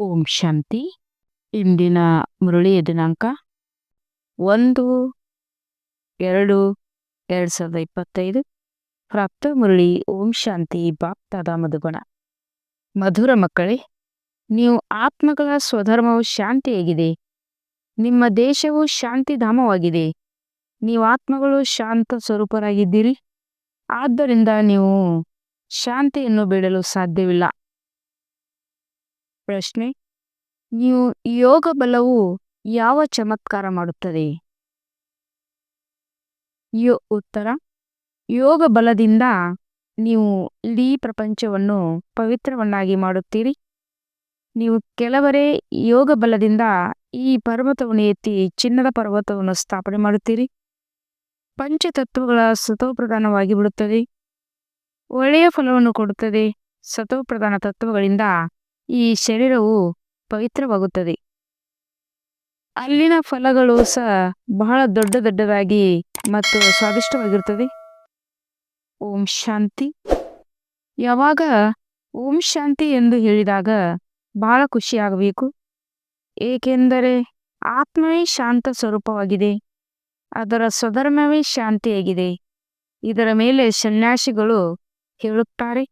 ಓಂ ಶಾಂತಿ. ಇಂದಿನ ಮುರಳಿಯ ದಿನಾಂಕ 1/2/2025. ಪ್ರಾಪ್ತ ಮುರಳಿ ಓಂ ಶಾಂತಿ ಬಾಪ್ತಾದ ಮಧುಬನ. ಮಧುರ ಮಕ್ಕಳೇ, ನೀವು ಆತ್ಮಗಳ ಸ್ವಧರ್ಮವು ಶಾಂತಿಯಾಗಿದೆ. ನಿಮ್ಮ ದೇಶವು ಶಾಂತಿಧಾಮವಾಗಿದೆ. ನೀವು ಆತ್ಮಗಳು ಶಾಂತ ಸ್ವರೂಪರಾಗಿದ್ದೀರಿ. ಆದ್ದರಿಂದ ನೀವು ಶಾಂತಿಯನ್ನು ಬಿಡಲು ಸಾಧ್ಯವಿಲ್ಲ. ಪ್ರಶ್ನೆ: ನೀವು ಯೋಗ ಬಲವು ಯಾವ ಚಮತ್ಕಾರ ಮಾಡುತ್ತದೆ? ಉತ್ತರ: ಯೋಗ ಬಲದಿಂದ ನೀವು ಇಡೀ ಪ್ರಪಂಚವನ್ನು ಪವಿತ್ರವನ್ನಾಗಿ ಮಾಡುತ್ತೀರಿ. ನೀವು ಕೆಲವರೇ ಯೋಗ ಬಲದಿಂದ ಈ ಪರ್ವತವನ್ನು ಎತ್ತಿ ಚಿನ್ನದ ಪರ್ವತವನ್ನು ಸ್ಥಾಪನೆ ಮಾಡುತ್ತೀರಿ. ಪಂಚತತ್ವಗಳ ಸತೋಪ್ರಧಾನವಾಗಿ ಬಿಡುತ್ತದೆ. ಒಳ್ಳೆಯ ಫಲವನ್ನು ಕೊಡುತ್ತದೆ. ಸತೋಪ್ರಧಾನ ತತ್ವಗಳಿಂದ ಈ ಶರೀರವು ಪವಿತ್ರವಾಗುತ್ತದೆ. ಅಲ್ಲಿನ ಫಲಗಳು ಸಹ ಬಹಳ ದೊಡ್ಡದಾಗಿ ಮತ್ತು ಸ್ವಾದಿಷ್ಟವಾಗಿರುತ್ತದೆ. ಓಂ ಶಾಂತಿ. ಯಾವಾಗ ಓಂ ಶಾಂತಿ ಎಂದು ಹೇಳಿದಾಗ ಬಹಳ ಖುಷಿಯಾಗಬೇಕು. ಏಕೆಂದರೆ ಆತ್ಮವೇ ಶಾಂತ ಸ್ವರೂಪವಾಗಿದೆ. ಅದರ ಸ್ವಧರ್ಮವೇ ಶಾಂತಿಯಾಗಿದೆ. ಇದರ ಮೇಲೆ ಸನ್ಯಾಸಿಗಳು ಹೇಳುತ್ತಾರೆ,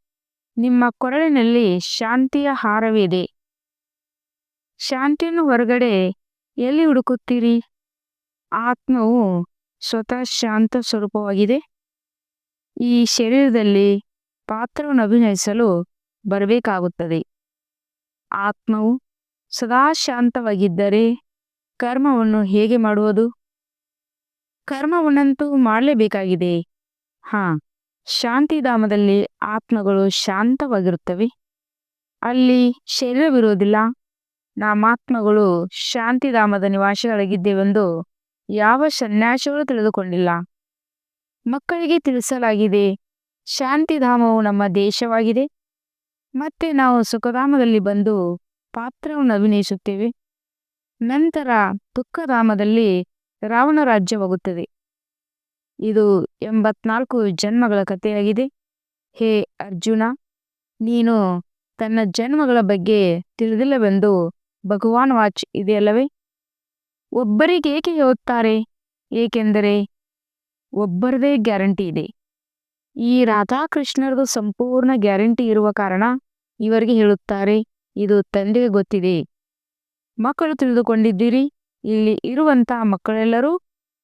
ನಿಮ್ಮ ಕೊರಳಿನಲ್ಲಿ ಶಾಂತಿಯ ಹಾರವಿದೆ. ಶಾಂತಿಯನ್ನು ಹೊರಗಡೆ ಎಲ್ಲಿ ಹುಡುಕುತ್ತೀರಿ? ಆತ್ಮವು ಸ್ವತಃ ಶಾಂತ ಸ್ವರೂಪವಾಗಿದೆ. ಈ ಶರೀರದಲ್ಲಿ ಪಾತ್ರವನ್ನು ಅಭಿನಯಿಸಲು ಬರಬೇಕಾಗುತ್ತದೆ. ಆತ್ಮವು ಸದಾ ಶಾಂತವಾಗಿದ್ದರೆ ಕರ್ಮವನ್ನು ಹೇಗೆ ಮಾಡುವುದು? ಕರ್ಮವನ್ನಂತೂ ಮಾಡಲೇಬೇಕಾಗಿದೆ. ಶಾಂತಿಧಾಮದಲ್ಲಿ ಆತ್ಮಗಳು ಶಾಂತವಾಗಿರುತ್ತವೆ. ಅಲ್ಲಿ ಶರೀರವಿರುವುದಿಲ್ಲ. ನಾಮಾತ್ಮಗಳು ಶಾಂತಿಧಾಮದ ನಿವಾಸಿಗಳಾಗಿದ್ದೇವೆಂದು ಯಾವ ಸನ್ಯಾಸಿಗಳು ತಿಳಿದುಕೊಂಡಿಲ್ಲ. ಮಕ್ಕಳಿಗೆ ತಿಳಿಸಲಾಗಿದೆ, ಶಾಂತಿಧಾಮವು ನಮ್ಮ ದೇಶವಾಗಿದೆ. ಮತ್ತೆ ನಾವು ಸುಖಧಾಮದಲ್ಲಿ ಬಂದು ಪಾತ್ರವನ್ನು ಅಭಿನಯಿಸುತ್ತೇವೆ. ನಂತರ ದುಃಖಧಾಮದಲ್ಲಿ ರಾವಣ ರಾಜ್ಯವಾಗುತ್ತದೆ. ಇದು 84 ಜನ್ಮಗಳ ಕಥೆಯಾಗಿದೆ. ಹೇ ಅರ್ಜುನ, ನೀನು ತನ್ನ ಜನ್ಮಗಳ ಬಗ್ಗೆ ತಿಳಿದಿಲ್ಲವೆಂದು ಭಗವಾನ್ ವಾಚ್ ಇದೆಯಲ್ಲವೇ? ಒಬ್ಬರಿಗೆ ಏಕೆ ಹೇಳುತ್ತಾರೆ? ಏಕೆಂದರೆ ಒಬ್ಬರದೇ ಗ್ಯಾರಂಟಿ ಇದೆ. ಈ ರಾಧಾಕೃಷ್ಣರದು ಸಂಪೂರ್ಣ ಗ್ಯಾರಂಟಿ ಇರುವ ಕಾರಣ ಇವರಿಗೆ ಹೇಳುತ್ತಾರೆ. ಇದು ತಂದೆಗೆ ಗೊತ್ತಿದೆ. ಮಕ್ಕಳು ತಿಳಿದುಕೊಂಡಿದ್ದೀರಿ. ಇಲ್ಲಿ ಇರುವಂತಹ ಮಕ್ಕಳೆಲ್ಲರೂ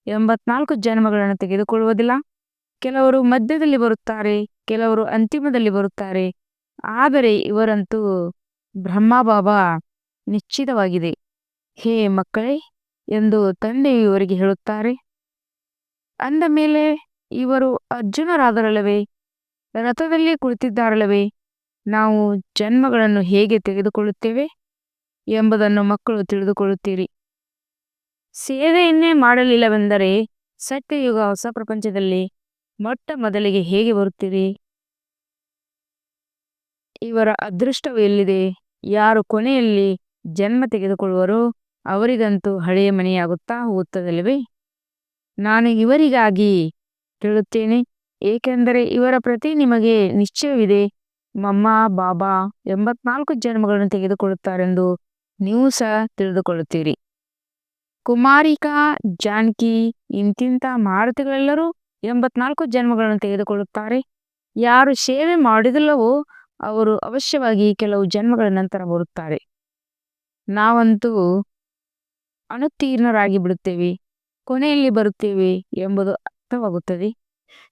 84 ಜನ್ಮಗಳನ್ನು ತೆಗೆದುಕೊಳ್ಳುವುದಿಲ್ಲ. ಕೆಲವರು ಮಧ್ಯದಲ್ಲಿ ಬರುತ್ತಾರೆ, ಕೆಲವರು ಅಂತಿಮದಲ್ಲಿ ಬರುತ್ತಾರೆ. ಆದರೆ ಇವರಂತೂ ಬ್ರಹ್ಮ ಬಾಬಾ ನಿಶ್ಚಿತವಾಗಿದೆ. ಹೇ ಮಕ್ಕಳೇ ಎಂದು ತಂದೆಯು ಇವರಿಗೆ ಹೇಳುತ್ತಾರೆ. ಅಂದ ಮೇಲೆ ಇವರು ಅರ್ಜುನರಾದರಲ್ಲವೇ? ರಥದಲ್ಲಿ ಕುಳಿತಿದ್ದಾರಲ್ಲವೇ? ನಾವು ಜನ್ಮಗಳನ್ನು ಹೇಗೆ ತೆಗೆದುಕೊಳ್ಳುತ್ತೇವೆ ಎಂಬುದನ್ನು ಮಕ್ಕಳು ತಿಳಿದುಕೊಳ್ಳುತ್ತೀರಿ. ಸೇವೆಯನ್ನೇ ಮಾಡಲಿಲ್ಲವೆಂದರೆ ಸತ್ಯಯುಗ ಹೊಸ ಪ್ರಪಂಚದಲ್ಲಿ ಮೊಟ್ಟ ಮೊದಲಿಗೆ ಹೇಗೆ ಬರುತ್ತೀರಿ? ಇವರ ಅದೃಷ್ಟವು ಎಲ್ಲಿದೆ? ಯಾರು ಕೊನೆಯಲ್ಲಿ ಜನ್ಮ ತೆಗೆದುಕೊಳ್ಳುವರೋ ಅವರಿಗಂತೂ ಹಳೆಯ ಮನೆಯಾಗುತ್ತಾ ಹೋಗುತ್ತದಲ್ಲವೇ? ನಾನು ಇವರಿಗಾಗಿ ಹೇಳುತ್ತೇನೆ, ಏಕೆಂದರೆ ಇವರ ಪ್ರತಿ ನಿಮಗೆ ನಿಶ್ಚಯವಿದೆ. ಮಮ್ಮ ಬಾಬಾ 84 ಜನ್ಮಗಳನ್ನು ತೆಗೆದುಕೊಳ್ಳುತ್ತಾರೆಂದು ನೀವು ಸಹ ತಿಳಿದುಕೊಳ್ಳುತ್ತೀರಿ. ಕುಮಾರಿಕಾ, ಜಾನಕಿ ಇಂತಿಂಥ ಮಾರುತಿಗಳೆಲ್ಲರೂ 84 ಜನ್ಮಗಳನ್ನು ತೆಗೆದುಕೊಳ್ಳುತ್ತಾರೆ. ಯಾರು ಸೇವೆ ಮಾಡಿದಿಲ್ಲವೋ ಅವರು ಅವಶ್ಯವಾಗಿ ಕೆಲವು ಜನ್ಮಗಳ ನಂತರ ಬರುತ್ತಾರೆ. ನಾವಂತೂ ಅನುತ್ತೀರ್ಣರಾಗಿ ಬಿಡುತ್ತೇವೆ, ಕೊನೆಯಲ್ಲಿ ಬರುತ್ತೇವೆ ಎಂಬುದು ಅರ್ಥವಾಗುತ್ತದೆ.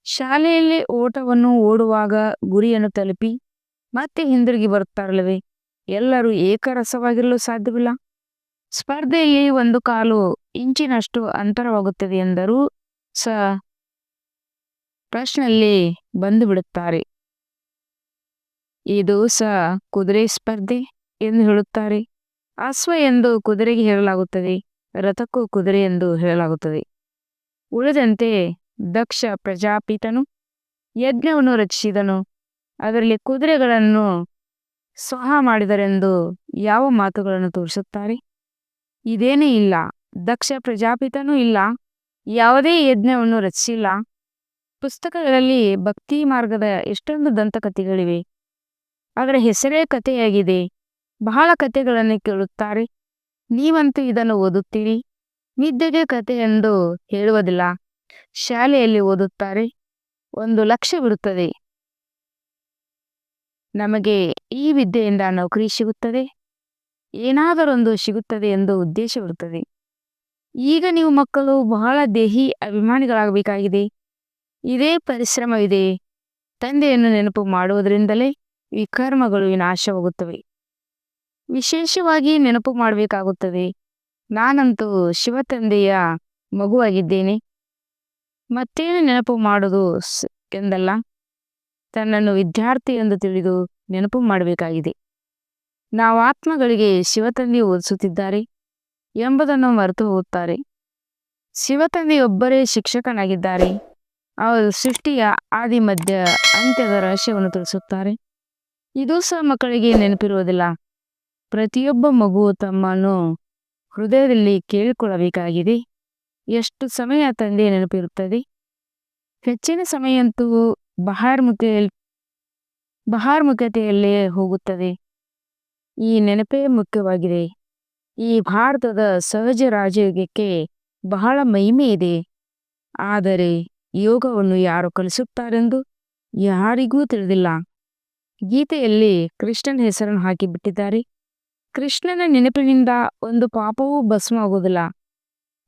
ಶಾಲೆಯಲ್ಲಿ ಓಟವನ್ನು ಓಡುವಾಗ ಗುರಿಯನ್ನು ತಲುಪಿ ಮತ್ತೆ ಹಿಂದಿರುಗಿ ಬರುತ್ತಾರಲ್ಲವೇ? ಎಲ್ಲರೂ ಏಕರಸವಾಗಿರಲು ಸಾಧ್ಯವಿಲ್ಲ. ಸ್ಪರ್ಧೆಯಲ್ಲಿ 1 ಇಂಚಿನಷ್ಟು ಅಂತರವಾಗುತ್ತದೆ ಎಂದರೂ ಸಹ ಪ್ರಶ್ನೆಯಲ್ಲಿ ಬಂದು ಬಿಡುತ್ತಾರೆ. ಇದು ಸಹ ಕುದುರೆ ಸ್ಪರ್ಧೆ ಎಂದು ಹೇಳುತ್ತಾರೆ. ಅಶ್ವ ಎಂದು ಕುದುರೆಗೆ ಹೇಳಲಾಗುತ್ತದೆ, ರಥಕ್ಕೂ ಕುದುರೆ ಎಂದು ಹೇಳಲಾಗುತ್ತದೆ. ಉಳಿದಂತೆ ದಕ್ಷ ಪ್ರಜಾಪಿತನು ಯಜ್ಞವನ್ನು ರಚಿಸಿದನು. ಅದರಲ್ಲಿ ಕುದುರೆಗಳನ್ನು ಸ್ವಹ ಮಾಡಿದರೆಂದು ಯಾವ ಮಾತುಗಳನ್ನು ತೋರಿಸುತ್ತಾರೆ? ಇದೇನೇ ಇಲ್ಲ. ದಕ್ಷ ಪ್ರಜಾಪಿತನೂ ಇಲ್ಲ, ಯಾವುದೇ ಯಜ್ಞವನ್ನು ರಚಿಸಿಲ್ಲ. ಪುಸ್ತಕಗಳಲ್ಲಿ ಭಕ್ತಿ ಮಾರ್ಗದ ಎಷ್ಟೊಂದು ದಂತಕಥೆಗಳಿವೆ. ಅದರ ಹೆಸರೇ ಕಥೆಯಾಗಿದೆ. ಬಹಳ ಕಥೆಗಳನ್ನು ಕೇಳುತ್ತಾರೆ. ನೀವಂತೂ ಇದನ್ನು ಓದುತ್ತೀರಿ. ನಿದ್ದೆಗೆ ಕಥೆ ಎಂದು ಹೇಳುವುದಿಲ್ಲ. ಶಾಲೆಯಲ್ಲಿ ಓದುತ್ತಾರೆ. ಒಂದು ಲಕ್ಷ್ಯವಿರುತ್ತದೆ. ನಮಗೆ ಈ ವಿದ್ಯೆಯಿಂದ ನೌಕರಿ ಸಿಗುತ್ತದೆ, ಏನಾದರೊಂದು ಸಿಗುತ್ತದೆ ಎಂದು ಉದ್ದೇಶವಿರುತ್ತದೆ. ಈಗ ನೀವು ಮಕ್ಕಳು ಬಹಳ ದೇಹಿ ಅಭಿಮಾನಿಗಳಾಗಬೇಕಾಗಿದೆ. ಇದೇ ಪರಿಶ್ರಮವಿದೆ. ತಂದೆಯನ್ನು ನೆನಪು ಮಾಡುವುದರಿಂದಲೇ ವಿಕರ್ಮಗಳು ವಿನಾಶವಾಗುತ್ತವೆ. ವಿಶೇಷವಾಗಿ ನೆನಪು ಮಾಡಬೇಕಾಗುತ್ತದೆ. ನಾನಂತೂ ಶಿವತಂದೆಯ ಮಗುವಾಗಿದ್ದೇನೆ. ಮತ್ತೇನು ನೆನಪು ಮಾಡುವುದು ಎಂದಲ್ಲ, ತನ್ನನ್ನು ವಿದ್ಯಾರ್ಥಿ ಎಂದು ತಿಳಿದು ನೆನಪು ಮಾಡಬೇಕಾಗಿದೆ. ನಾವು ಆತ್ಮಗಳಿಗೆ ಶಿವತಂದೆ ಓದಿಸುತ್ತಿದ್ದಾರೆ ಎಂಬುದನ್ನು ಮರೆತು ಹೋಗುತ್ತಾರೆ. ಶಿವತಂದೆಯೊಬ್ಬರೇ ಶಿಕ್ಷಕನಾಗಿದ್ದಾರೆ. ಅವರು ಸೃಷ್ಟಿಯ ಆದಿ ಮಧ್ಯ ಅಂತ್ಯದ ರಹಸ್ಯವನ್ನು ತಿಳಿಸುತ್ತಾರೆ. ಇದು ಸಹ ಮಕ್ಕಳಿಗೆ ನೆನಪಿರುವುದಿಲ್ಲ. ಪ್ರತಿಯೊಬ್ಬ ಮಗು ತಮ್ಮನ್ನು ಹೃದಯದಲ್ಲಿ ಕೇಳಿಕೊಳ್ಳಬೇಕಾಗಿದೆ. ಎಷ್ಟು ಸಮಯ ತಂದೆಯ ನೆನಪಿರುತ್ತದೆ? ಹೆಚ್ಚಿನ ಸಮಯಂತೂ ಬಹಾರ್ಮುಖತೆಯಲ್ಲೇ ಹೋಗುತ್ತದೆ. ಈ ನೆನಪೇ ಮುಖ್ಯವಾಗಿದೆ. ಈ ಭಾರತದ ಸಹಜ ರಾಜಯೋಗಕ್ಕೆ ಬಹಳ ಮಹಿಮೆ ಇದೆ. ಆದರೆ ಯೋಗವನ್ನು ಯಾರು ಕಲಿಸುತ್ತಾರೆಂದು ಯಾರಿಗೂ ತಿಳಿದಿಲ್ಲ. ಗೀತೆಯಲ್ಲಿ ಕೃಷ್ಣನ ಹೆಸರನ್ನು ಹಾಕಿಬಿಟ್ಟಿದ್ದಾರೆ. ಕೃಷ್ಣನ ನೆನಪಿನಿಂದ ಒಂದು ಪಾಪವೂ ಭಸ್ಮವಾಗುವುದಿಲ್ಲ.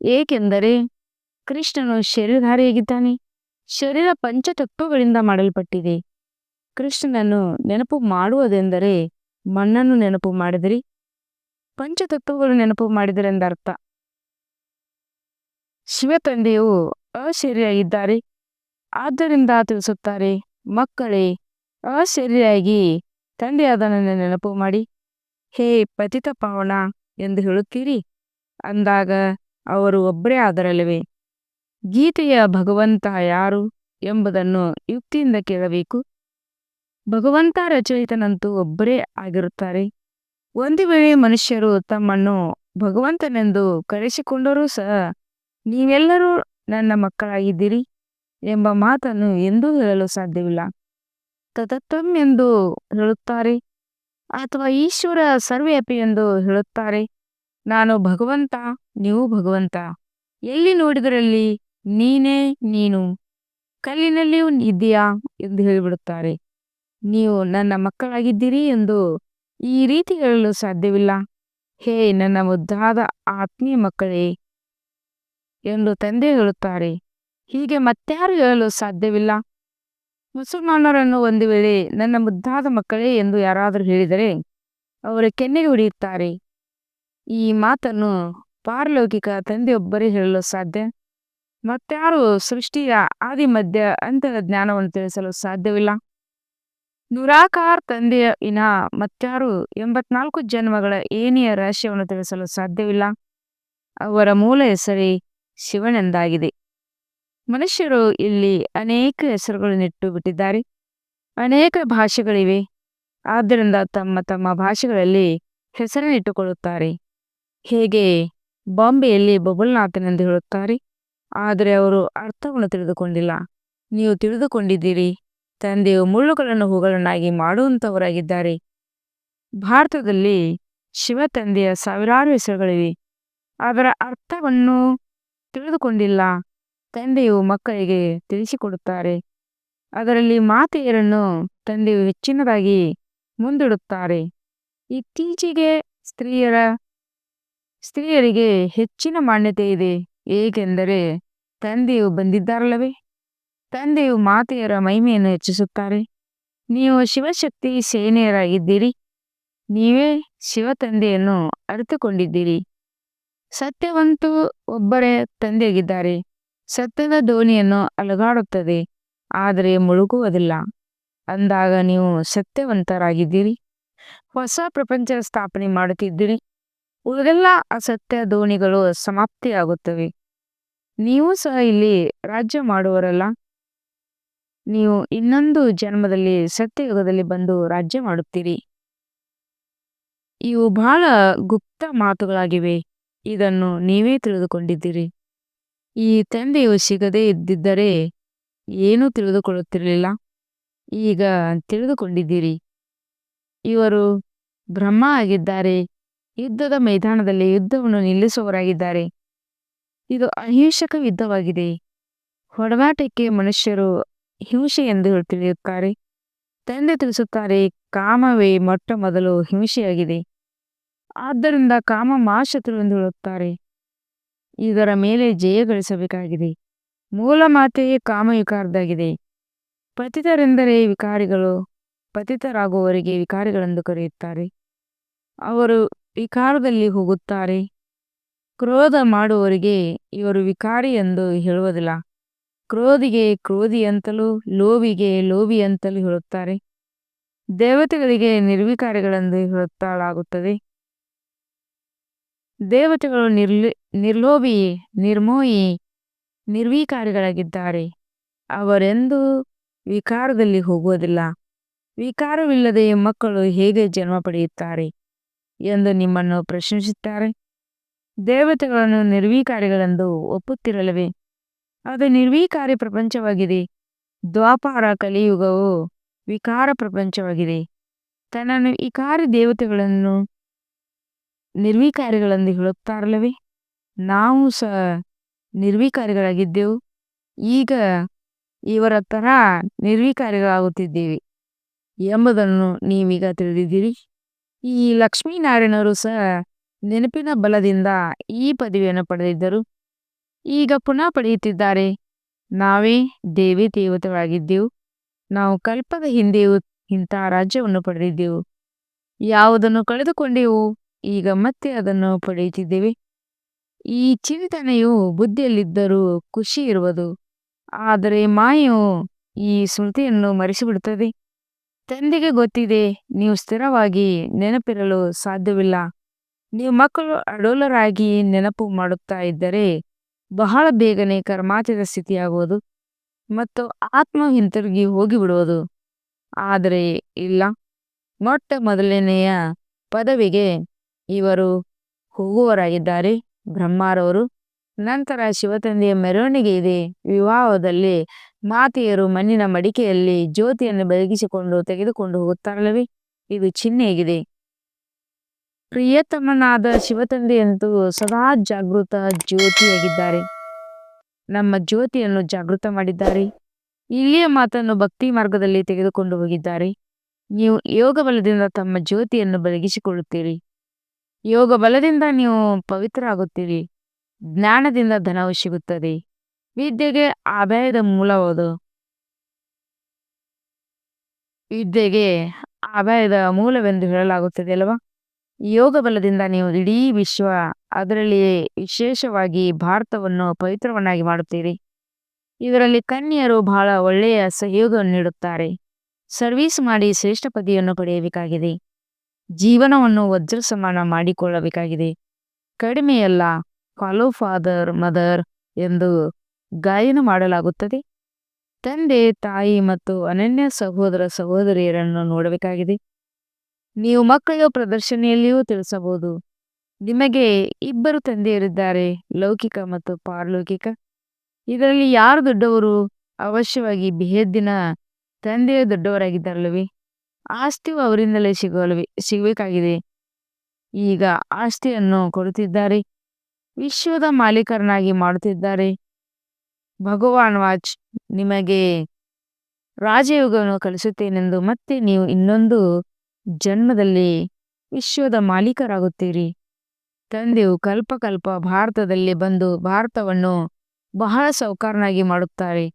ಏಕೆಂದರೆ ಕೃಷ್ಣನು ಶರೀರಧಾರಿಯಾಗಿದ್ದಾನೆ. ಶರೀರ ಪಂಚತತ್ವಗಳಿಂದ ಮಾಡಲ್ಪಟ್ಟಿದೆ. ಕೃಷ್ಣನನ್ನು ನೆನಪು ಮಾಡುವುದೆಂದರೆ ಮಣ್ಣನ್ನು ನೆನಪು ಮಾಡಿದಿರಿ, ಪಂಚತತ್ವಗಳು ನೆನಪು ಮಾಡಿದರೆಂದರ್ಥ. ಶಿವತಂದೆಯು ಅಶರೀರಿಯಾಗಿದ್ದಾರೆ. ಆದ್ದರಿಂದ ತಿಳಿಸುತ್ತಾರೆ, ಮಕ್ಕಳೇ, ಅಶರೀರಿಯಾಗಿ ತಂದೆಯಾದನನ್ನು ನೆನಪು ಮಾಡಿ ಹೇ ಪತಿತ ಪಾವನ ಎಂದು ಹೇಳುತ್ತೀರಿ. ಅಂದಾಗ ಅವರು ಒಬ್ಬರೇ ಆದರಲ್ಲವೇ? ಗೀತೆಯ ಭಗವಂತ ಯಾರು ಎಂಬುದನ್ನು ಯುಕ್ತಿಯಿಂದ ಕೇಳಬೇಕು. ಭಗವಂತ ರಚಯಿತನಂತೂ ಒಬ್ಬರೇ ಆಗಿರುತ್ತಾರೆ. ಒಂದು ವೇಳೆ ಮನುಷ್ಯರು ತಮ್ಮನ್ನು ಭಗವಂತನೆಂದು ಕರೆಸಿಕೊಂಡರೂ ಸಹ ನೀವೆಲ್ಲರೂ ನನ್ನ ಮಕ್ಕಳಾಗಿದ್ದೀರಿ ಎಂಬ ಮಾತನ್ನು ಎಂದೂ ಹೇಳಲು ಸಾಧ್ಯವಿಲ್ಲ. ತತತ್ವಂ ಎಂದು ಹೇಳುತ್ತಾರೆ ಅಥವಾ ಈಶ್ವರ ಸರ್ವವ್ಯಾಪಿ ಎಂದು ಹೇಳುತ್ತಾರೆ. ನಾನು ಭಗವಂತ, ನೀವು ಭಗವಂತ. ಎಲ್ಲಿ ನೋಡಿದರಲ್ಲಿ ನೀನೇ ನೀನು, ಕಲ್ಲಿನಲ್ಲಿಯೂ ಇದ್ದೀಯಾ ಎಂದು ಹೇಳಿಬಿಡುತ್ತಾರೆ. ನೀವು ನನ್ನ ಮಕ್ಕಳಾಗಿದ್ದೀರಿ ಎಂದು ಈ ರೀತಿ ಹೇಳಲು ಸಾಧ್ಯವಿಲ್ಲ. ಹೇ ನನ್ನ ಮುದ್ದಾದ ಆತ್ಮೀಯ ಮಕ್ಕಳೇ ಎಂದು ತಂದೆ ಹೇಳುತ್ತಾರೆ. ಹೀಗೆ ಮತ್ಯಾರು ಹೇಳಲು ಸಾಧ್ಯವಿಲ್ಲ. ಮುಸಲ್ಮಾನರನ್ನು ಒಂದು ವೇಳೆ ನನ್ನ ಮುದ್ದಾದ ಮಕ್ಕಳೇ ಎಂದು ಯಾರಾದರೂ ಹೇಳಿದರೆ ಅವರ ಕೆನ್ನೆಗೆ ಹೊಡೆಯುತ್ತಾರೆ. ಈ ಮಾತನ್ನು ಪಾರಲೌಕಿಕ ತಂದೆಯೊಬ್ಬರೇ ಹೇಳಲು ಸಾಧ್ಯ. ಮತ್ಯಾರು ಸೃಷ್ಟಿಯ ಆದಿ ಮಧ್ಯ ಅಂತ್ಯದ ಜ್ಞಾನವನ್ನು ತಿಳಿಸಲು ಸಾಧ್ಯವಿಲ್ಲ. ನಿರಾಕಾರ ತಂದೆಯ ವಿನಃ ಮತ್ಯಾರು 84 ಜನ್ಮಗಳ ಏಣಿಯ ರಹಸ್ಯವನ್ನು ತಿಳಿಸಲು ಸಾಧ್ಯವಿಲ್ಲ. ಅವರ ಮೂಲ ಹೆಸರೇ ಶಿವನೆಂದಾಗಿದೆ. ಮನುಷ್ಯರು ಇಲ್ಲಿ ಅನೇಕ ಹೆಸರುಗಳನ್ನಿಟ್ಟು ಬಿಟ್ಟಿದ್ದಾರೆ. ಅನೇಕ ಭಾಷೆಗಳಿವೆ. ಆದ್ದರಿಂದ ತಮ್ಮ ತಮ್ಮ ಭಾಷೆಗಳಲ್ಲಿ ಹೆಸರನ್ನಿಟ್ಟುಕೊಳ್ಳುತ್ತಾರೆ. ಹೇಗೆ ಬಾಂಬೆಯಲ್ಲಿ ಬಬುಲ್ನಾಥನೆಂದು ಹೇಳುತ್ತಾರೆ, ಆದರೆ ಅವರು ಅರ್ಥವನ್ನು ತಿಳಿದುಕೊಂಡಿಲ್ಲ. ನೀವು ತಿಳಿದುಕೊಂಡಿದ್ದೀರಿ. ತಂದೆಯು ಮುಳ್ಳುಗಳನ್ನು ಹೂಗಳನ್ನಾಗಿ ಮಾಡುವಂಥವರಾಗಿದ್ದಾರೆ. ಭಾರತದಲ್ಲಿ ಶಿವ ತಂದೆಯ ಸಾವಿರಾರು ಹೆಸರುಗಳಿವೆ. ಅದರ ಅರ್ಥವನ್ನು ತಿಳಿದುಕೊಂಡಿಲ್ಲ. ತಂದೆಯು ಮಕ್ಕಳಿಗೆ ತಿಳಿಸಿಕೊಡುತ್ತಾರೆ. ಅದರಲ್ಲಿ ಮಾತೆಯರನ್ನು ತಂದೆಯು ಹೆಚ್ಚಿನದಾಗಿ ಮುಂದಿಡುತ್ತಾರೆ. ಇತ್ತೀಚೆಗೆ ಸ್ತ್ರೀಯರಿಗೆ ಹೆಚ್ಚಿನ ಮಾನ್ಯತೆ ಇದೆ. ಏಕೆಂದರೆ ತಂದೆಯು ಬಂದಿದ್ದಾರಲ್ಲವೇ? ತಂದೆಯು ಮಾತೆಯರ ಮಹಿಮೆಯನ್ನು ಹೆಚ್ಚಿಸುತ್ತಾರೆ. ನೀವು ಶಿವಶಕ್ತಿ ಸೇನೆಯರಾಗಿದ್ದೀರಿ. ನೀವೇ ಶಿವ ತಂದೆಯನ್ನು ಅರಿತುಕೊಂಡಿದ್ದೀರಿ. ಸತ್ಯವಂತೂ ಒಬ್ಬರೇ ತಂದೆಯಾಗಿದ್ದಾರೆ. ಸತ್ಯದ ದೋಣಿಯನ್ನು ಅಲುಗಾಡುತ್ತದೆ, ಆದರೆ ಮುಳುಗುವುದಿಲ್ಲ. ಅಂದಾಗ ನೀವು ಸತ್ಯವಂತರಾಗಿದ್ದೀರಿ. ಹೊಸ ಪ್ರಪಂಚದ ಸ್ಥಾಪನೆ ಮಾಡುತ್ತಿದ್ದೀರಿ. ಉಳಿದೆಲ್ಲ ಅಸತ್ಯ ದೋಣಿಗಳು ಸಮಾಪ್ತಿಯಾಗುತ್ತವೆ. ನೀವು ಸಹ ಇಲ್ಲಿ ರಾಜ್ಯ ಮಾಡುವರಲ್ಲ. ನೀವು ಇನ್ನೊಂದು ಜನ್ಮದಲ್ಲಿ ಸತ್ಯಯುಗದಲ್ಲಿ ಬಂದು ರಾಜ್ಯ ಮಾಡುತ್ತೀರಿ. ಇವು ಬಹಳ ಗುಪ್ತ ಮಾತುಗಳಾಗಿವೆ. ಇದನ್ನು ನೀವೇ ತಿಳಿದುಕೊಂಡಿದ್ದೀರಿ. ಈ ತಂದೆಯು ಸಿಗದೇ ಇದ್ದಿದ್ದರೆ ಏನೂ ತಿಳಿದುಕೊಳ್ಳುತ್ತಿರಲಿಲ್ಲ. ಈಗ ತಿಳಿದುಕೊಂಡಿದ್ದೀರಿ. ಇವರು ಬ್ರಹ್ಮ ಆಗಿದ್ದಾರೆ. ಯುದ್ಧದ ಮೈದಾನದಲ್ಲಿ ಯುದ್ಧವನ್ನು ನಿಲ್ಲಿಸುವವರಾಗಿದ್ದಾರೆ. ಇದು ಅಹಿಂಸಕ ಯುದ್ಧವಾಗಿದೆ. ಹೊಡೆದಾಟಕ್ಕೆ ಮನುಷ್ಯರು ಹಿಂಸೆ ಎಂದು ತಿಳಿಯುತ್ತಾರೆ. ತಂದೆ ತಿಳಿಸುತ್ತಾರೆ, ಕಾಮವೇ ಮೊಟ್ಟ ಮೊದಲು ಹಿಂಸೆಯಾಗಿದೆ. ಆದ್ದರಿಂದ ಕಾಮ ಮಹಾಶತ್ರು ಎಂದು ಹೇಳುತ್ತಾರೆ. ಇದರ ಮೇಲೆ ಜಯ ಗಳಿಸಬೇಕಾಗಿದೆ. ಮೂಲ ಮಾತೆಯೇ ಕಾಮವಿಕಾರದಾಗಿದೆ. ಪತಿತರೆಂದರೆ ವಿಕಾರಿಗಳು. ಪತಿತರಾಗುವವರಿಗೆ ವಿಕಾರಿಗಳೆಂದು ಕರೆಯುತ್ತಾರೆ. ಅವರು ವಿಕಾರದಲ್ಲಿ ಹೋಗುತ್ತಾರೆ. ಕ್ರೋಧ ಮಾಡುವವರಿಗೆ ಇವರು ವಿಕಾರಿ ಎಂದು ಹೇಳುವುದಿಲ್ಲ. ಕ್ರೋಧಿಗೆ ಕ್ರೋಧಿ ಅಂತಲೂ ಲೋಭಿಗೆ ಲೋಭಿ ಅಂತಲೂ ಹೇಳುತ್ತಾರೆ. ದೇವತೆಗಳಿಗೆ ನಿರ್ವಿಕಾರಿಗಳೆಂದು ಹೇಳುತ್ತಲಾಗುತ್ತದೆ. ದೇವತೆಗಳು ನಿರ್ಲೋಭಿ, ನಿರ್ಮೋಹಿ, ನಿರ್ವಿಕಾರಿಗಳಾಗಿದ್ದಾರೆ. ಅವರೆಂದೂ ವಿಕಾರದಲ್ಲಿ ಹೋಗುವುದಿಲ್ಲ. ವಿಕಾರವಿಲ್ಲದೆ ಮಕ್ಕಳು ಹೇಗೆ ಜನ್ಮ ಪಡೆಯುತ್ತಾರೆ ಎಂದು ನಿಮ್ಮನ್ನು ಪ್ರಶ್ನಿಸುತ್ತಾರೆ. ದೇವತೆಗಳನ್ನು ನಿರ್ವಿಕಾರಿಗಳೆಂದು ಒಪ್ಪುತ್ತಿರಲಿವೆ. ಅದು ನಿರ್ವಿಕಾರಿ ಪ್ರಪಂಚವಾಗಿದೆ. ದ್ವಾಪಾರ ಕಲಿಯುಗವು ವಿಕಾರ ಪ್ರಪಂಚವಾಗಿದೆ. ತನ್ನನ್ನು ವಿಕಾರಿ ದೇವತೆಗಳನ್ನು ನಿರ್ವಿಕಾರಿಗಳೆಂದು ಹೇಳುತ್ತಾರಲ್ಲವೇ? ನಾವು ಸಹ ನಿರ್ವಿಕಾರಿಗಳಾಗಿದ್ದೆವು. ಈಗ ಇವರ ತರ ನಿರ್ವಿಕಾರಿಗಳಾಗುತ್ತಿದ್ದೇವೆ ಎಂಬುದನ್ನು ನೀವೀಗ ತಿಳಿದಿದ್ದೀರಿ. ಈ ಲಕ್ಷ್ಮೀನಾರಾಯಣರು ಸಹ ನೆನಪಿನ ಬಲದಿಂದ ಈ ಪದವಿಯನ್ನು ಪಡೆದಿದ್ದರು. ಈಗ ಪುನಃ ಪಡೆಯುತ್ತಿದ್ದಾರೆ. ನಾವೇ ದೇವಿ ದೇವತೆಗಳಾಗಿದ್ದೆವು. ನಾವು ಕಲ್ಪದ ಹಿಂದೆಯೂ ಇಂಥ ರಾಜ್ಯವನ್ನು ಪಡೆದಿದ್ದೆವು. ಯಾವುದನ್ನು ಕಳೆದುಕೊಂಡೆವು, ಈಗ ಮತ್ತೆ ಅದನ್ನು ಪಡೆಯುತ್ತಿದ್ದೇವೆ. ಈ ಚಿಂತನೆಯು ಬುದ್ಧಿಯಲ್ಲಿದ್ದರೂ ಖುಷಿ ಇರುವುದು. ಆದರೆ ಮಾಯೆಯು ಈ ಸ್ಮೃತಿಯನ್ನು ಮರೆಸಿಬಿಡುತ್ತದೆ. ತಂದೆಗೆ ಗೊತ್ತಿದೆ, ನೀವು ಸ್ಥಿರವಾಗಿ ನೆನಪಿರಲು ಸಾಧ್ಯವಿಲ್ಲ. ನೀವು ಮಕ್ಕಳು ಅಡೋಲರಾಗಿ ನೆನಪು ಮಾಡುತ್ತಾ ಇದ್ದರೆ ಬಹಳ ಬೇಗನೆ ಕರ್ಮಾತೀತ ಸ್ಥಿತಿಯಾಗುವುದು ಮತ್ತು ಆತ್ಮ ಹಿಂತಿರುಗಿ ಹೋಗಿಬಿಡುವುದು. ಆದರೆ ಇಲ್ಲ, ಮೊಟ್ಟ ಮೊದಲನೆಯ ಪದವಿಗೆ ಇವರು ಹೋಗುವವರಾಗಿದ್ದಾರೆ, ಬ್ರಹ್ಮರವರು. ನಂತರ ಶಿವತಂದೆಯ ಮೆರವಣಿಗೆ ಇದೆ. ವಿವಾಹದಲ್ಲಿ ಮಾತೆಯರು ಮಣ್ಣಿನ ಮಡಿಕೆಯಲ್ಲಿ ಜ್ಯೋತಿಯನ್ನು ಬೆಳಗಿಸಿಕೊಂಡು ತೆಗೆದುಕೊಂಡು ಹೋಗುತ್ತಾರಲ್ಲವೇ? ಇದು ಚಿಹ್ನೆಯಾಗಿದೆ. ಪ್ರಿಯತಮನಾದ ಶಿವತಂದೆಯಂತೂ ಸದಾ ಜಾಗೃತ ಜ್ಯೋತಿಯಾಗಿದ್ದಾರೆ. ನಮ್ಮ ಜ್ಯೋತಿಯನ್ನು ಜಾಗೃತ ಮಾಡಿದ್ದಾರೆ. ಇಲ್ಲಿಯ ಮಾತನ್ನು ಭಕ್ತಿ ಮಾರ್ಗದಲ್ಲಿ ತೆಗೆದುಕೊಂಡು ಹೋಗಿದ್ದಾರೆ. ನೀವು ಯೋಗ ಬಲದಿಂದ ತಮ್ಮ ಜ್ಯೋತಿಯನ್ನು ಬೆಳಗಿಸಿಕೊಳ್ಳುತ್ತೀರಿ. ಯೋಗ ಬಲದಿಂದ ನೀವು ಪವಿತ್ರ ಆಗುತ್ತೀರಿ. ಜ್ಞಾನದಿಂದ ಧನವು ಸಿಗುತ್ತದೆ. ವಿದ್ಯೆಗೆ ಆದಾಯದ ಮೂಲವುದು. ವಿದ್ಯೆಗೆ ಆದಾಯದ ಮೂಲವೆಂದು ಹೇಳಲಾಗುತ್ತದೆ ಅಲ್ವಾ? ಯೋಗ ಬಲದಿಂದ ನೀವು ಇಡೀ ವಿಶ್ವ, ಅದರಲ್ಲಿ ವಿಶೇಷವಾಗಿ ಭಾರತವನ್ನು ಪವಿತ್ರವನ್ನಾಗಿ ಮಾಡುತ್ತೀರಿ. ಇದರಲ್ಲಿ ಕನ್ಯರು ಬಹಳ ಒಳ್ಳೆಯ ಸಹಯೋಗವನ್ನು ನೀಡುತ್ತಾರೆ. ಸರ್ವೀಸ್ ಮಾಡಿ ಶ್ರೇಷ್ಠ ಪದವಿಯನ್ನು ಪಡೆಯಬೇಕಾಗಿದೆ. ಜೀವನವನ್ನು ವಜ್ರ ಸಮಾನ ಮಾಡಿಕೊಳ್ಳಬೇಕಾಗಿದೆ. ಕಡಿಮೆಯಲ್ಲ, ಫಾಲೋ ಫಾದರ್ ಮದರ್ ಎಂದು ಗಾಯನ ಮಾಡಲಾಗುತ್ತದೆ. ತಂದೆ ತಾಯಿ ಮತ್ತು ಅನನ್ಯ ಸಹೋದರ ಸಹೋದರಿಯರನ್ನು ನೋಡಬೇಕಾಗಿದೆ. ನೀವು ಮಕ್ಕಳ ಪ್ರದರ್ಶನೆಯಲ್ಲಿಯೂ ತಿಳಿಸಬಹುದು. ನಿಮಗೆ ಇಬ್ಬರು ತಂದೆಯರಿದ್ದಾರೆ, ಲೌಕಿಕ ಮತ್ತು ಪಾರಲೌಕಿಕ. ಇದರಲ್ಲಿ ಯಾರು ದೊಡ್ಡವರು? ಅವಶ್ಯವಾಗಿ ಬೇಹದ್ದಿನ ತಂದೆಯ ದೊಡ್ಡವರಾಗಿದ್ದಾರಲ್ಲವೇ? ಆಸ್ತಿಯು ಅವರಿಂದಲೇ ಸಿಗಬೇಕಾಗಿದೆ. ಈಗ ಆಸ್ತಿಯನ್ನು ಕೊಡುತ್ತಿದ್ದಾರೆ. ವಿಶ್ವದ ಮಾಲೀಕರನ್ನಾಗಿ ಮಾಡುತ್ತಿದ್ದಾರೆ. ಭಗವಾನ್ ವಾಚ್ ನಿಮಗೆ ರಾಜಯೋಗವನ್ನು ಕಲಿಸುತ್ತೇನೆಂದು ಮತ್ತೆ ನೀವು ಇನ್ನೊಂದು ಜನ್ಮದಲ್ಲಿ ವಿಶ್ವದ ಮಾಲೀಕರಾಗುತ್ತೀರಿ. ತಂದೆಯು ಕಲ್ಪ ಭಾರತದಲ್ಲಿ ಬಂದು ಭಾರತವನ್ನು ಬಹಳ ಸೌಕಾರನಾಗಿ ಮಾಡುತ್ತಾರೆ.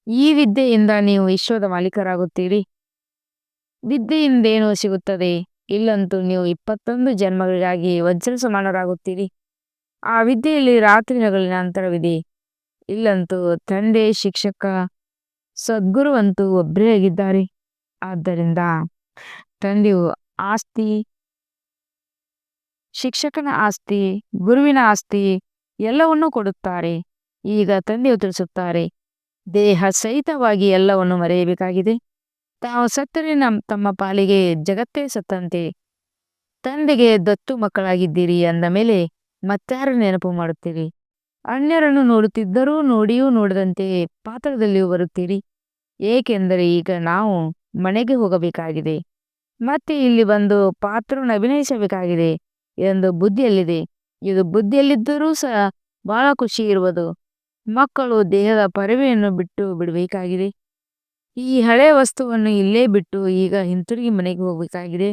ಈ ವಿದ್ಯೆಯಿಂದ ನೀವು ವಿಶ್ವದ ಮಾಲೀಕರಾಗುತ್ತೀರಿ. ವಿದ್ಯೆಯಿಂದೇನು ಸಿಗುತ್ತದೆ? ಇಲ್ಲಂತೂ ನೀವು 21 ಜನ್ಮಗಳಿಗಾಗಿ ವಜ್ರ ಸಮಾನರಾಗುತ್ತೀರಿ. ಆ ವಿದ್ಯೆಯಲ್ಲಿ ರಾತ್ರಿ ಹಗಲಿನ ಅಂತರವಿದೆ. ಇಲ್ಲಂತೂ ತಂದೆ, ಶಿಕ್ಷಕ, ಸದ್ಗುರುವಂತೂ ಒಬ್ಬರೇ ಆಗಿದ್ದಾರೆ. ಆದ್ದರಿಂದ ತಂದೆಯು ಆಸ್ತಿ, ಶಿಕ್ಷಕನ ಆಸ್ತಿ, ಗುರುವಿನ ಆಸ್ತಿ ಎಲ್ಲವನ್ನೂ ಕೊಡುತ್ತಾರೆ. ಈಗ ತಂದೆಯು ತಿಳಿಸುತ್ತಾರೆ, ದೇಹ ಸಹಿತವಾಗಿ ಎಲ್ಲವನ್ನು ಮರೆಯಬೇಕಾಗಿದೆ. ತಾವು ಸತ್ತರೆ ತಮ್ಮ ಪಾಲಿಗೆ ಜಗತ್ತೇ ಸತ್ತಂತೆ. ತಂದೆಗೆ ದತ್ತು ಮಕ್ಕಳಾಗಿದ್ದೀರಿ ಅಂದ ಮೇಲೆ ಮತ್ತಾರ ನೆನಪು ಮಾಡುತ್ತೀರಿ? ಅನ್ಯರನ್ನು ನೋಡುತ್ತಿದ್ದರೂ ನೋಡಿಯೂ ನೋಡದಂತೆ ಪಾತ್ರದಲ್ಲಿಯೂ ಬರುತ್ತೀರಿ. ಏಕೆಂದರೆ ಈಗ ನಾವು ಮನೆಗೆ ಹೋಗಬೇಕಾಗಿದೆ. ಮತ್ತೆ ಇಲ್ಲಿ ಬಂದು ಪಾತ್ರವನ್ನು ಅಭಿನಯಿಸಬೇಕಾಗಿದೆ ಎಂದು ಬುದ್ಧಿಯಲ್ಲಿದೆ. ಇದು ಬುದ್ಧಿಯಲ್ಲಿದ್ದರೂ ಸಹ ಬಹಳ ಖುಷಿ ಇರುವುದು. ಮಕ್ಕಳು ದೇಹದ ಪರವೆಯನ್ನು ಬಿಟ್ಟು ಬಿಡಬೇಕಾಗಿದೆ. ಈ ಹಳೆಯ ವಸ್ತುವನ್ನು ಇಲ್ಲೇ ಬಿಟ್ಟು ಈಗ ಹಿಂತಿರುಗಿ ಮನೆಗೆ ಹೋಗಬೇಕಾಗಿದೆ.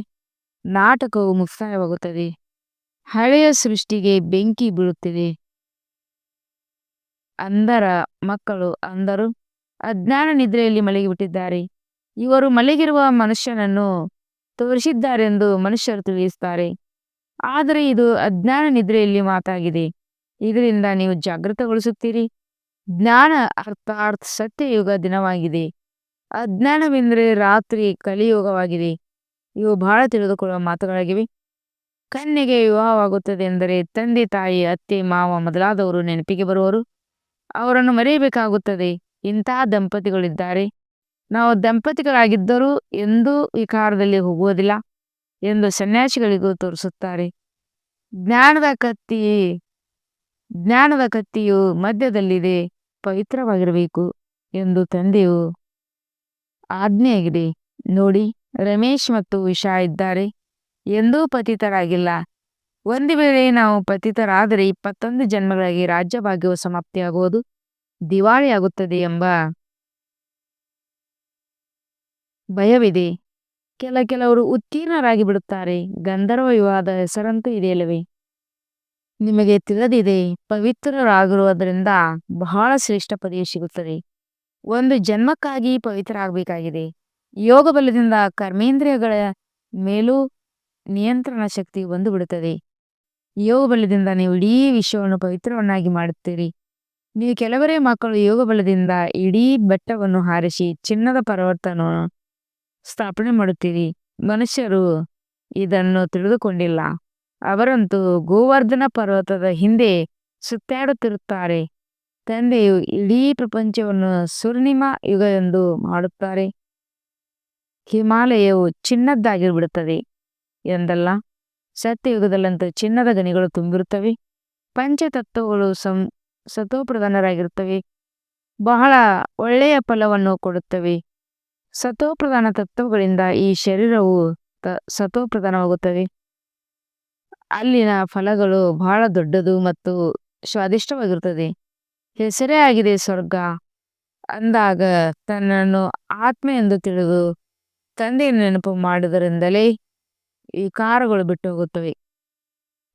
ನಾಟಕವು ಮುಕ್ತಾಯವಾಗುತ್ತದೆ. ಹಳೆಯ ಸೃಷ್ಟಿಗೆ ಬೆಂಕಿ ಬೀಳುತ್ತಿದೆ. ಅಂದರ ಮಕ್ಕಳು ಅಂದರು, ಅಜ್ಞಾನ ನಿದ್ರೆಯಲ್ಲಿ ಮಲಗಿಬಿಟ್ಟಿದ್ದಾರೆ. ಇವರು ಮಲಗಿರುವ ಮನುಷ್ಯನನ್ನು ತೋರಿಸಿದ್ದಾರೆಂದು ಮನುಷ್ಯರು ತಿಳಿಸುತ್ತಾರೆ. ಆದರೆ ಇದು ಅಜ್ಞಾನ ನಿದ್ರೆಯಲ್ಲಿ ಮಾತಾಗಿದೆ. ಇದರಿಂದ ನೀವು ಜಾಗೃತಗೊಳಿಸುತ್ತೀರಿ. ಜ್ಞಾನ ಅರ್ಥಾತ್ ಸತ್ಯಯುಗ ದಿನವಾಗಿದೆ. ಅಜ್ಞಾನವೆಂದರೆ ರಾತ್ರಿ ಕಲಿಯುಗವಾಗಿದೆ. ಇವು ಬಹಳ ತಿಳಿದುಕೊಳ್ಳುವ ಮಾತುಗಳಾಗಿವೆ. ಕನ್ಯೆಗೆ ವಿವಾಹವಾಗುತ್ತದೆ ಎಂದರೆ ತಂದೆ ತಾಯಿ ಅತ್ತೆ ಮಾವ ಮೊದಲಾದವರು ನೆನಪಿಗೆ ಬರುವರು. ಅವರನ್ನು ಮರೆಯಬೇಕಾಗುತ್ತದೆ. ಇಂತಹ ದಂಪತಿಗಳಿದ್ದಾರೆ. ನಾವು ದಂಪತಿಗಳಾಗಿದ್ದರೂ ಎಂದೂ ವಿಕಾರದಲ್ಲಿ ಹೋಗುವುದಿಲ್ಲ ಎಂದು ಸನ್ಯಾಸಿಗಳಿಗೂ ತೋರಿಸುತ್ತಾರೆ. ಜ್ಞಾನದ ಕತ್ತಿ ಜ್ಞಾನದ ಕತ್ತಿಯು ಮಧ್ಯದಲ್ಲಿದೆ, ಪವಿತ್ರವಾಗಿರಬೇಕು ಎಂದು ತಂದೆಯು ಆಜ್ಞೆಯಾಗಿದೆ. ನೋಡಿ, ರಮೇಶ್ ಮತ್ತು ಉಷಾ ಇದ್ದಾರೆ, ಎಂದೂ ಪತಿತರಾಗಿಲ್ಲ. ಒಂದು ವೇಳೆ ನಾವು ಪತಿತರಾದರೆ 21 ಜನ್ಮಗಳಿಗೆ ರಾಜ್ಯಭಾಗ್ಯವು ಸಮಾಪ್ತಿಯಾಗುವುದು, ದಿವಾಳಿಯಾಗುತ್ತದೆ ಎಂಬ ಭಯವಿದೆ. ಕೆಲವರು ಉತ್ತೀರ್ಣರಾಗಿ ಬಿಡುತ್ತಾರೆ. ಗಂಧರ್ವ ವಿವಾಹದ ಹೆಸರಂತೂ ಇದೆಯಲ್ಲವೇ? ನಿಮಗೆ ತಿಳಿದಿದೆ, ಪವಿತ್ರರಾಗಿರುವುದರಿಂದ ಬಹಳ ಶ್ರೇಷ್ಠ ಪದವಿ ಸಿಗುತ್ತದೆ. ಒಂದು ಜನ್ಮಕ್ಕಾಗಿ ಪವಿತ್ರರಾಗಬೇಕಾಗಿದೆ. ಯೋಗ ಬಲದಿಂದ ಕರ್ಮೇಂದ್ರಿಯಗಳ ಮೇಲೂ ನಿಯಂತ್ರಣ ಶಕ್ತಿ ಬಂದು ಬಿಡುತ್ತದೆ. ಯೋಗ ಬಲದಿಂದ ನೀವು ಇಡೀ ವಿಶ್ವವನ್ನು ಪವಿತ್ರವನ್ನಾಗಿ ಮಾಡುತ್ತೀರಿ. ನೀವು ಕೆಲವರೇ ಮಕ್ಕಳು ಯೋಗ ಬಲದಿಂದ ಇಡೀ ಬೆಟ್ಟವನ್ನು ಹಾರಿಸಿ ಚಿನ್ನದ ಪರ್ವತವನ್ನು ಸ್ಥಾಪನೆ ಮಾಡುತ್ತೀರಿ. ಮನುಷ್ಯರು ಇದನ್ನು ತಿಳಿದುಕೊಂಡಿಲ್ಲ. ಅವರಂತೂ ಗೋವರ್ಧನ ಪರ್ವತದ ಹಿಂದೆ ಸುತ್ತಾಡುತ್ತಿರುತ್ತಾರೆ. ತಂದೆಯು ಇಡೀ ಪ್ರಪಂಚವನ್ನು ಸ್ವರ್ಣಿಮ ಯುಗ ಎಂದು ಮಾಡುತ್ತಾರೆ. ಹಿಮಾಲಯವು ಚಿನ್ನದ್ದಾಗಿಬಿಡುತ್ತದೆ ಎಂದಲ್ಲ, ಸತ್ಯಯುಗದಲ್ಲಂತೂ ಚಿನ್ನದ ಗಣಿಗಳು ತುಂಬಿರುತ್ತವೆ. ಪಂಚತತ್ವಗಳು ಸತೋಪ್ರಧಾನರಾಗಿರುತ್ತವೆ. ಬಹಳ ಒಳ್ಳೆಯ ಫಲವನ್ನು ಕೊಡುತ್ತವೆ. ಸತೋಪ್ರಧಾನ ತತ್ವಗಳಿಂದ ಈ ಶರೀರವು ಸತೋಪ್ರಧಾನವಾಗುತ್ತದೆ. ಅಲ್ಲಿನ ಫಲಗಳು ಬಹಳ ದೊಡ್ಡದು ಮತ್ತು ಸ್ವಾದಿಷ್ಟವಾಗಿರುತ್ತದೆ. ಹೆಸರೇ ಆಗಿದೆ ಸ್ವರ್ಗ. ಅಂದಾಗ ತನ್ನನ್ನು ಆತ್ಮ ಎಂದು ತಿಳಿದು ತಂದೆಯನ್ನು ನೆನಪು ಮಾಡುವುದರಿಂದಲೇ ವಿಕಾರಗಳು ಬಿಟ್ಟು ಹೋಗುತ್ತವೆ.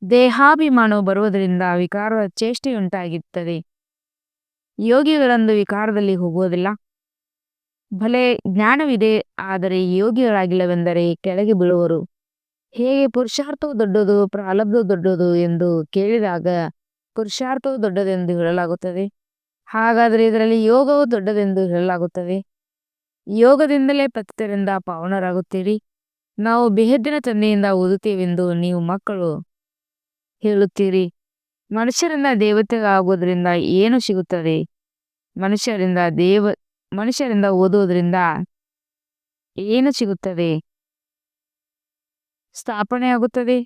ದೇಹಾಭಿಮಾನವು ಬರುವುದರಿಂದ ವಿಕಾರದ ಚೇಷ್ಟೆಯುಂಟಾಗುತ್ತದೆ. ಯೋಗಿಗಳಂದು ವಿಕಾರದಲ್ಲಿ ಹೋಗುವುದಿಲ್ಲ. ಭಲೆ ಜ್ಞಾನವಿದೆ, ಆದರೆ ಯೋಗಿಗಳಾಗಿಲ್ಲವೆಂದರೆ ಕೆಳಗೆ ಬೀಳುವರು. ಹೇಗೆ ಪುರುಷಾರ್ಥವು ದೊಡ್ಡದು ಪ್ರಾರಬ್ಧವು ದೊಡ್ಡದು ಎಂದು ಕೇಳಿದಾಗ ಪುರುಷಾರ್ಥವು ದೊಡ್ಡದೆಂದು ಹೇಳಲಾಗುತ್ತದೆ. ಹಾಗಾದರೆ ಇದರಲ್ಲಿ ಯೋಗವು ದೊಡ್ಡದೆಂದು ಹೇಳಲಾಗುತ್ತದೆ. ಯೋಗದಿಂದಲೇ ಪತಿತರಿಂದ ಪಾವನರಾಗುತ್ತೀರಿ. ನಾವು ಬೇಹದ್ದಿನ ತಂದೆಯಿಂದ ಓದುತ್ತೇವೆಂದು ನೀವು ಮಕ್ಕಳು ಹೇಳುತ್ತೀರಿ. ಮನುಷ್ಯರಿಂದ ದೇವತೆಗಾಗುವುದರಿಂದ ಏನು ಸಿಗುತ್ತದೆ? ಮನುಷ್ಯರಿಂದ ಓದುವುದರಿಂದ ಏನು ಸಿಗುತ್ತದೆ? ಸ್ಥಾಪನೆಯಾಗುತ್ತದೆ.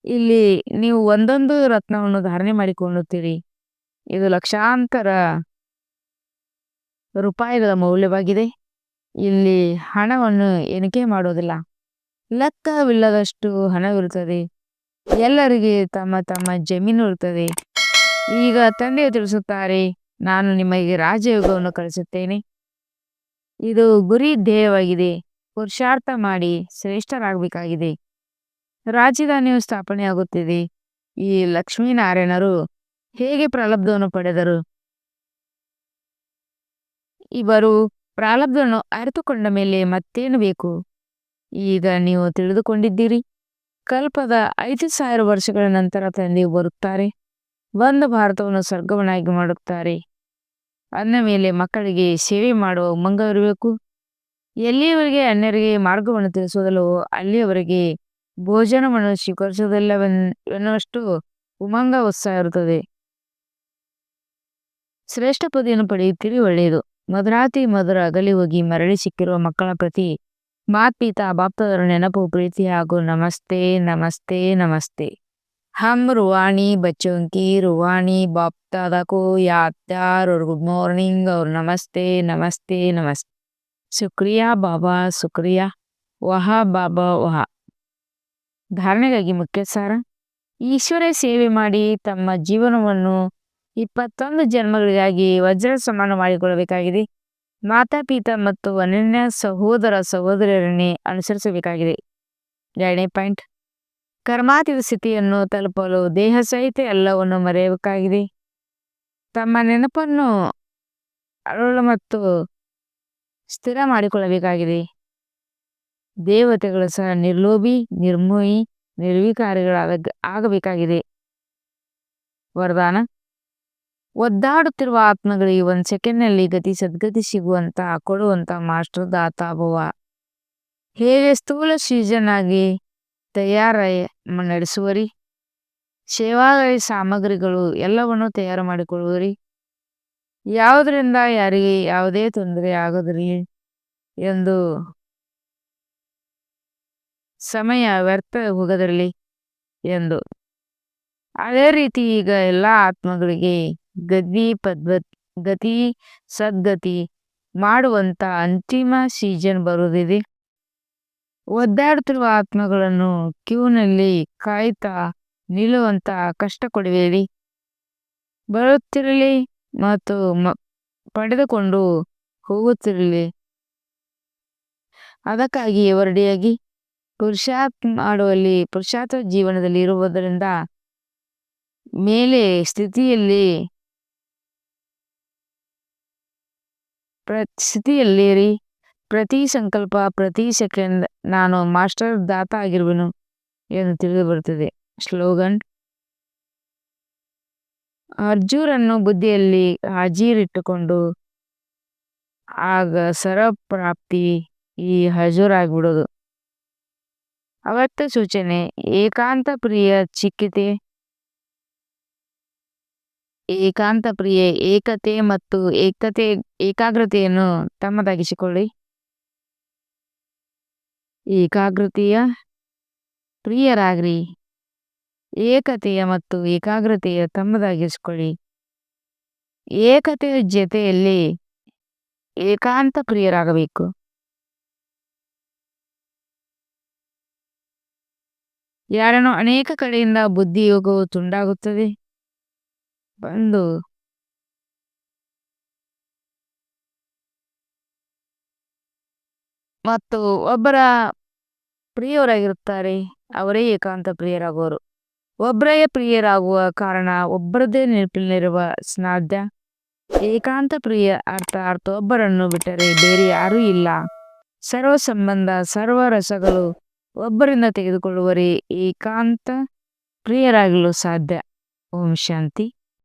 ಇಲ್ಲಿ ನೀವು ಒಂದೊಂದು ರತ್ನವನ್ನು ಧಾರಣೆ ಮಾಡಿಕೊಳ್ಳುತ್ತೀರಿ. ಇದು ಲಕ್ಷಾಂತರ ರೂಪಾಯಿಗಳ ಮೌಲ್ಯವಾಗಿದೆ. ಇಲ್ಲಿ ಹಣವನ್ನು ಎಣಿಕೆ ಮಾಡೋದಿಲ್ಲ. ಲೆಕ್ಕವಿಲ್ಲದಷ್ಟು ಹಣವಿರುತ್ತದೆ. ಎಲ್ಲರಿಗೆ ತಮ್ಮ ತಮ್ಮ ಜಮೀನು ಇರುತ್ತದೆ. ಈಗ ತಂದೆಯು ತಿಳಿಸುತ್ತಾರೆ, ನಾನು ನಿಮಗೆ ರಾಜಯೋಗವನ್ನು ಕಲಿಸುತ್ತೇನೆ. ಇದು ಗುರಿ ಧ್ಯೇಯವಾಗಿದೆ. ಪುರುಷಾರ್ಥ ಮಾಡಿ ಶ್ರೇಷ್ಠರಾಗಬೇಕಾಗಿದೆ. ರಾಜಧಾನಿಯು ಸ್ಥಾಪನೆಯಾಗುತ್ತಿದೆ. ಈ ಲಕ್ಷ್ಮೀನಾರಾಯಣರು ಹೇಗೆ ಪ್ರಾರಬ್ಧವನ್ನು ಪಡೆದರು? ಇವರು ಪ್ರಾರಬ್ಧವನ್ನು ಅರಿತುಕೊಂಡ ಮೇಲೆ ಮತ್ತೇನು ಬೇಕು? ಈಗ ನೀವು ತಿಳಿದುಕೊಂಡಿದ್ದೀರಿ. ಕಲ್ಪದ 5000 ವರ್ಷಗಳ ನಂತರ ತಂದೆಯು ಬರುತ್ತಾರೆ. ಒಂದು ಭಾರತವನ್ನು ಸ್ವರ್ಗವನ್ನಾಗಿ ಮಾಡುತ್ತಾರೆ. ಅಂದ ಮೇಲೆ ಮಕ್ಕಳಿಗೆ ಸೇವೆ ಮಾಡುವ ಉಮಂಗವಿರಬೇಕು. ಎಲ್ಲಿಯವರೆಗೆ ಅನ್ಯರಿಗೆ ಮಾರ್ಗವನ್ನು ತಿಳಿಸುವುದಲ್ಲವೋ ಅಲ್ಲಿಯವರೆಗೆ ಭೋಜನವನ್ನು ಸ್ವೀಕರಿಸುವುದಿಲ್ಲವೆನ್ನುವಷ್ಟು ಉಮಂಗ ಉತ್ಸಾಹ ಇರುತ್ತದೆ. ಶ್ರೇಷ್ಠ ಪದವಿಯನ್ನು ಪಡೆಯುತ್ತೀರಿ, ಒಳ್ಳೆಯದು. ಮಧುರಾತಿ ಮಧುರ ಅಗಲಿ ಹೋಗಿ ಮರಳಿ ಸಿಕ್ಕಿರುವ ಮಕ್ಕಳ ಪ್ರತಿ ಮಾತ್ಪಿತಾ ಬಾಪ್ತಾದರ ನೆನಪು, ಪ್ರೀತಿ ಹಾಗೂ ನಮಸ್ತೆ ನಮಸ್ತೆ ನಮಸ್ತೆ. हम रूहानी बच्चों की रूहानी बाप दादा को याद प्यार और गुड मॉर्निंग और नमस्ते नमस्ते नमस्ते। ಶುಕ್ರಿಯಾ ಬಾಬಾ ಶುಕ್ರಿಯಾ. ವಹಾ ಬಾಬಾ ವಹಾ. ಧಾರಣೆಗಾಗಿ ಮುಖ್ಯ ಸಾರ: ಈಶ್ವರ ಸೇವೆ ಮಾಡಿ ತಮ್ಮ ಜೀವನವನ್ನು 21 ಜನ್ಮಗಳಿಗಾಗಿ ವಜ್ರ ಸಮಾನ ಮಾಡಿಕೊಳ್ಳಬೇಕಾಗಿದೆ. ಮಾತಾಪಿತಾ ಮತ್ತು ಅನನ್ಯ ಸಹೋದರ ಸಹೋದರಿಯರನ್ನೇ ಅನುಸರಿಸಬೇಕಾಗಿದೆ. 2ನೇ ಪಾಯಿಂಟ್: ಕರ್ಮಾತೀತ ಸ್ಥಿತಿಯನ್ನು ತಲುಪಲು ದೇಹ ಸಹಿತ ಎಲ್ಲವನ್ನು ಮರೆಯಬೇಕಾಗಿದೆ. ತಮ್ಮ ನೆನಪನ್ನು ಅರಳು ಮತ್ತು ಸ್ಥಿರ ಮಾಡಿಕೊಳ್ಳಬೇಕಾಗಿದೆ. ದೇವತೆಗಳು ಸಹ ನಿರ್ಲೋಭಿ, ನಿರ್ಮೋಹಿ, ಆಗಬೇಕಾಗಿದೆ. ವರದಾನ: ಒದ್ದಾಡುತ್ತಿರುವ ಆತ್ಮಗಳಿಗೆ 1 ಸೆಕೆಂಡ್ನಲ್ಲಿ ಗತಿ ಸದ್ಗತಿ ಸಿಗುವಂತ ಕೊಡುವಂತ ಮಾಸ್ಟರ್ ದಾತಾ ಭವ. ಹೇಗೆ ಸ್ಥೂಲ ಸೀಸನ್ ಆಗಿ ತಯಾರಿ ನಡೆಸುವರಿ, ಸೇವಾದಾರಿ ಸಾಮಗ್ರಿಗಳು ಎಲ್ಲವನ್ನು ತಯಾರು ಮಾಡಿಕೊಳ್ಳುವರಿ, ಯಾವುದರಿಂದ ಯಾರಿಗೆ ಯಾವುದೇ ತೊಂದರೆ ಆಗದಿರಲಿ ಎಂದು ಸಮಯ ವ್ಯರ್ಥ ಹೋಗದಿರಲಿ ಎಂದು. ಅದೇ ರೀತಿ ಈಗ ಎಲ್ಲ ಆತ್ಮಗಳಿಗೆ ಗತಿ ಸದ್ಗತಿ ಮಾಡುವಂತ ಅಂತಿಮ ಸೀಸನ್ ಬರುವುದಿದೆ. ಒದ್ದಾಡುತ್ತಿರುವ ಆತ್ಮಗಳನ್ನು ಕ್ಯೂನಲ್ಲಿ ಕಾಯ್ತಾ ನಿಲ್ಲುವಂತ ಕಷ್ಟ ಕೊಡಬೇಡಿ. ಬರುತ್ತಿರಲಿ ಮತ್ತು ಪಡೆದುಕೊಂಡು ಹೋಗುತ್ತಿರಲಿ. ಅದಕ್ಕಾಗಿ ಹೊರಡಿಯಾಗಿ ಪುರುಷಾರ್ಥ ಮಾಡುವಲ್ಲಿ ಪುರುಷಾರ್ಥ ಜೀವನದಲ್ಲಿ ಇರುವುದರಿಂದ ಮೇಲೆ ಸ್ಥಿತಿಯಲ್ಲಿರಿ. ಪ್ರತಿ ಸಂಕಲ್ಪ ಪ್ರತಿ ಸೆಕೆಂಡ್ ನಾನು ಮಾಸ್ಟರ್ ದಾತ ಆಗಿರುವೆನು ಎಂದು ತಿಳಿದು ಬರುತ್ತದೆ. ಸ್ಲೋಗನ್: ಅರ್ಜುನನ್ನು ಬುದ್ಧಿಯಲ್ಲಿ ಹಾಜರಿಟ್ಟುಕೊಂಡು ಆಗ ಸರ್ವಪ್ರಾಪ್ತಿ ಈ ಹಜೂರಾಗ್ಬಿಡೋದು. ಅವ್ಯಕ್ತ ಸೂಚನೆ: ಏಕಾಂತ ಪ್ರಿಯ ಚಿಕ್ಕಿತೆ ಏಕಾಂತ ಪ್ರಿಯ ಏಕತೆ ಮತ್ತು ಏಕಾಗ್ರತೆಯನ್ನು ತಮ್ಮದಾಗಿಸಿಕೊಳ್ಳಿ. ಏಕಾಗ್ರತೆಯ ಪ್ರಿಯರಾಗ್ರಿ. ಏಕತೆಯ ಮತ್ತು ಏಕಾಗ್ರತೆಯ ತಮ್ಮದಾಗಿಸಿಕೊಳ್ಳಿ. ಏಕತೆಯ ಜೊತೆಯಲ್ಲಿ ಏಕಾಂತ ಪ್ರಿಯರಾಗಬೇಕು. ಯಾರನ್ನು ಅನೇಕ ಕಡೆಯಿಂದ ಬುದ್ಧಿಯೋಗವು ತುಂಡಾಗುತ್ತದೆ ಬಂದು ಮತ್ತು ಒಬ್ಬರ ಪ್ರಿಯರಾಗಿರುತ್ತಾರೆ, ಅವರೇ ಏಕಾಂತ ಪ್ರಿಯರಾಗುವರು. ಒಬ್ಬರೇ ಪ್ರಿಯರಾಗುವ ಕಾರಣ ಒಬ್ಬರದೇ ನೆನಪಿನಲ್ಲಿರುವ ಸಾಧ್ಯ. ಏಕಾಂತ ಪ್ರಿಯ ಅರ್ಥ ಒಬ್ಬರನ್ನು ಬಿಟ್ಟರೆ ಬೇರೆ ಯಾರೂ ಇಲ್ಲ. ಸರ್ವ ಸಂಬಂಧ ಸರ್ವ ರಸಗಳು ಒಬ್ಬರಿಂದ ತೆಗೆದುಕೊಳ್ಳುವರೇ ಏಕಾಂತ ಪ್ರಿಯರಾಗಲು ಸಾಧ್ಯ. ಓಂ ಶಾಂತಿ.